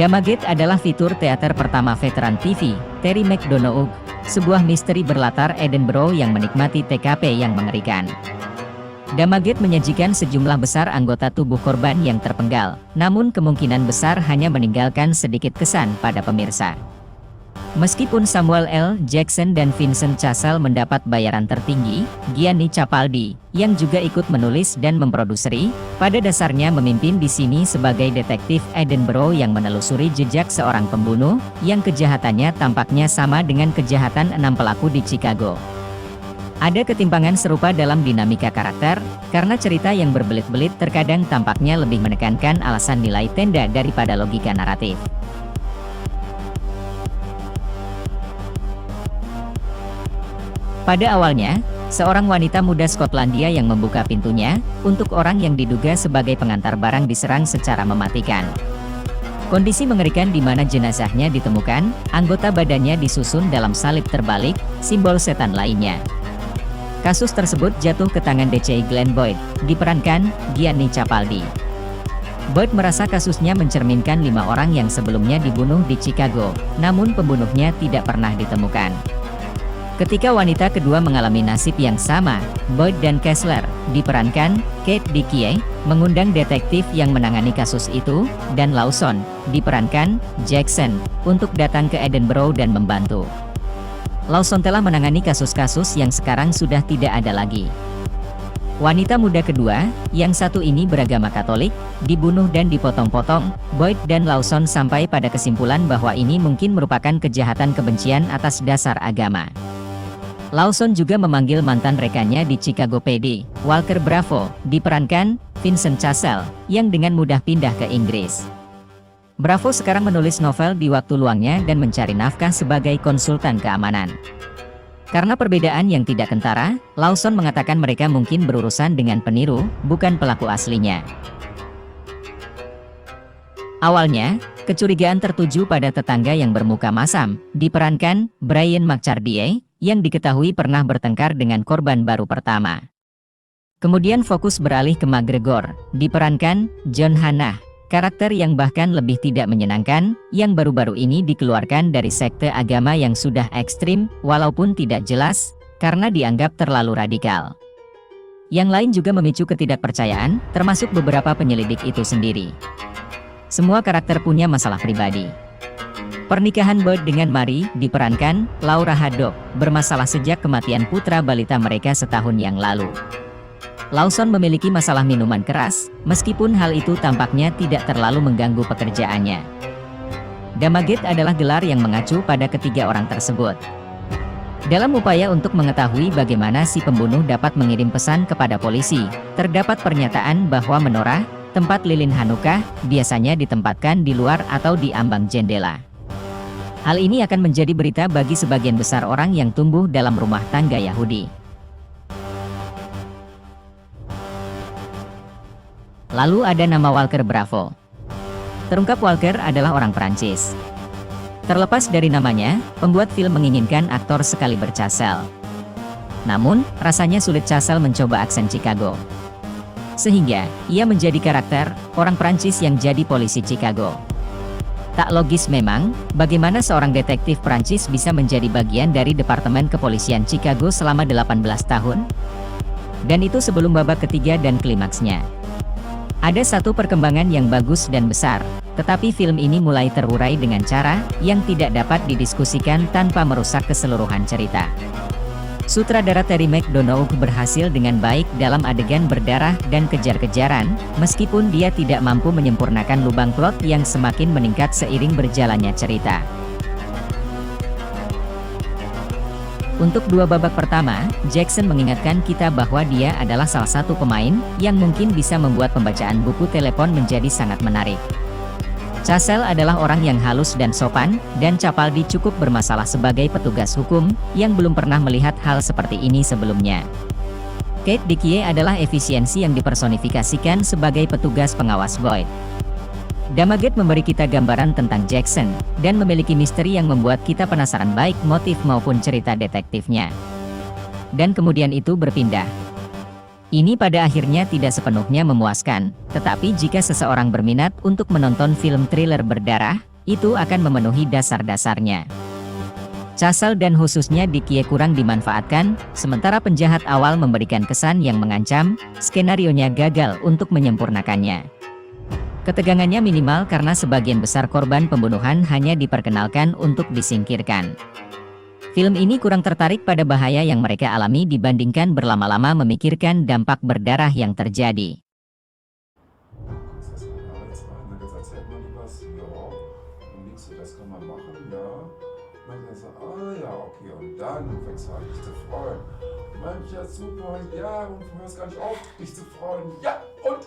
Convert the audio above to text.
Damagate adalah fitur teater pertama veteran TV, Terry McDonough, sebuah misteri berlatar Edinburgh yang menikmati TKP yang mengerikan. Damagate menyajikan sejumlah besar anggota tubuh korban yang terpenggal, namun kemungkinan besar hanya meninggalkan sedikit kesan pada pemirsa. Meskipun Samuel L. Jackson dan Vincent Cassel mendapat bayaran tertinggi, Gianni Capaldi, yang juga ikut menulis dan memproduksi, pada dasarnya memimpin di sini sebagai detektif Edinburgh yang menelusuri jejak seorang pembunuh, yang kejahatannya tampaknya sama dengan kejahatan 6 pelaku di Chicago. Ada ketimpangan serupa dalam dinamika karakter, karena cerita yang berbelit-belit terkadang tampaknya lebih menekankan alasan nilai tenda daripada logika naratif. Pada awalnya, seorang wanita muda Skotlandia yang membuka pintunya untuk orang yang diduga sebagai pengantar barang diserang secara mematikan. Kondisi mengerikan di mana jenazahnya ditemukan, anggota badannya disusun dalam salib terbalik, simbol setan lainnya. Kasus tersebut jatuh ke tangan DCI Glenn Boyd, diperankan Gianni Capaldi. Boyd merasa kasusnya mencerminkan 5 orang yang sebelumnya dibunuh di Chicago, namun pembunuhnya tidak pernah ditemukan. Ketika wanita kedua mengalami nasib yang sama, Boyd dan Kessler, diperankan Kate Dickie, mengundang detektif yang menangani kasus itu, dan Lawson, diperankan Jackson, untuk datang ke Edinburgh dan membantu. Lawson telah menangani kasus-kasus yang sekarang sudah tidak ada lagi. Wanita muda kedua, yang satu ini beragama Katolik, dibunuh dan dipotong-potong. Boyd dan Lawson sampai pada kesimpulan bahwa ini mungkin merupakan kejahatan kebencian atas dasar agama. Lawson juga memanggil mantan rekannya di Chicago PD, Walker Bravo, diperankan Vincent Cassel, yang dengan mudah pindah ke Inggris. Bravo sekarang menulis novel di waktu luangnya dan mencari nafkah sebagai konsultan keamanan. Karena perbedaan yang tidak kentara, Lawson mengatakan mereka mungkin berurusan dengan peniru, bukan pelaku aslinya. Awalnya, kecurigaan tertuju pada tetangga yang bermuka masam, diperankan Brian McCarthy, yang diketahui pernah bertengkar dengan korban baru pertama. Kemudian fokus beralih ke McGregor, diperankan John Hannah, karakter yang bahkan lebih tidak menyenangkan, yang baru-baru ini dikeluarkan dari sekte agama yang sudah ekstrim, walaupun tidak jelas, karena dianggap terlalu radikal. Yang lain juga memicu ketidakpercayaan, termasuk beberapa penyelidik itu sendiri. Semua karakter punya masalah pribadi. Pernikahan Boyd dengan Mary, diperankan Laura Haddock, bermasalah sejak kematian putra balita mereka setahun yang lalu. Lawson memiliki masalah minuman keras, meskipun hal itu tampaknya tidak terlalu mengganggu pekerjaannya. Damagate adalah gelar yang mengacu pada ketiga orang tersebut. Dalam upaya untuk mengetahui bagaimana si pembunuh dapat mengirim pesan kepada polisi, terdapat pernyataan bahwa menorah, tempat lilin Hanukkah, biasanya ditempatkan di luar atau di ambang jendela. Hal ini akan menjadi berita bagi sebagian besar orang yang tumbuh dalam rumah tangga Yahudi. Lalu ada nama Walker Bravo. Terungkap Walker adalah orang Perancis. Terlepas dari namanya, pembuat film menginginkan aktor sekaliber Cassel. Namun, rasanya sulit Cassel mencoba aksen Chicago. Sehingga, ia menjadi karakter orang Perancis yang jadi polisi Chicago. Tak logis memang, bagaimana seorang detektif Prancis bisa menjadi bagian dari Departemen Kepolisian Chicago selama 18 tahun? Dan itu sebelum babak ketiga dan klimaksnya. Ada satu perkembangan yang bagus dan besar, tetapi film ini mulai terurai dengan cara yang tidak dapat didiskusikan tanpa merusak keseluruhan cerita. Sutradara Terry McDonough berhasil dengan baik dalam adegan berdarah dan kejar-kejaran, meskipun dia tidak mampu menyempurnakan lubang plot yang semakin meningkat seiring berjalannya cerita. Untuk 2 babak pertama, Jackson mengingatkan kita bahwa dia adalah salah satu pemain yang mungkin bisa membuat pembacaan buku telepon menjadi sangat menarik. Cassel adalah orang yang halus dan sopan, dan Capaldi cukup bermasalah sebagai petugas hukum, yang belum pernah melihat hal seperti ini sebelumnya. Kate Dickie adalah efisiensi yang dipersonifikasikan sebagai petugas pengawas Boyd. Damagate memberi kita gambaran tentang Jackson, dan memiliki misteri yang membuat kita penasaran baik motif maupun cerita detektifnya. Dan kemudian itu berpindah. Ini pada akhirnya tidak sepenuhnya memuaskan, tetapi jika seseorang berminat untuk menonton film thriller berdarah, itu akan memenuhi dasar-dasarnya. Castle dan khususnya Dikie kurang dimanfaatkan, sementara penjahat awal memberikan kesan yang mengancam, skenarionya gagal untuk menyempurnakannya. Ketegangannya minimal karena sebagian besar korban pembunuhan hanya diperkenalkan untuk disingkirkan. Film ini kurang tertarik pada bahaya yang mereka alami dibandingkan berlama-lama memikirkan dampak berdarah yang terjadi. Dann fängst du an, dich zu freuen. Mensch, ja super, ja, und du hörst gar nicht auf, dich zu freuen. Ja, und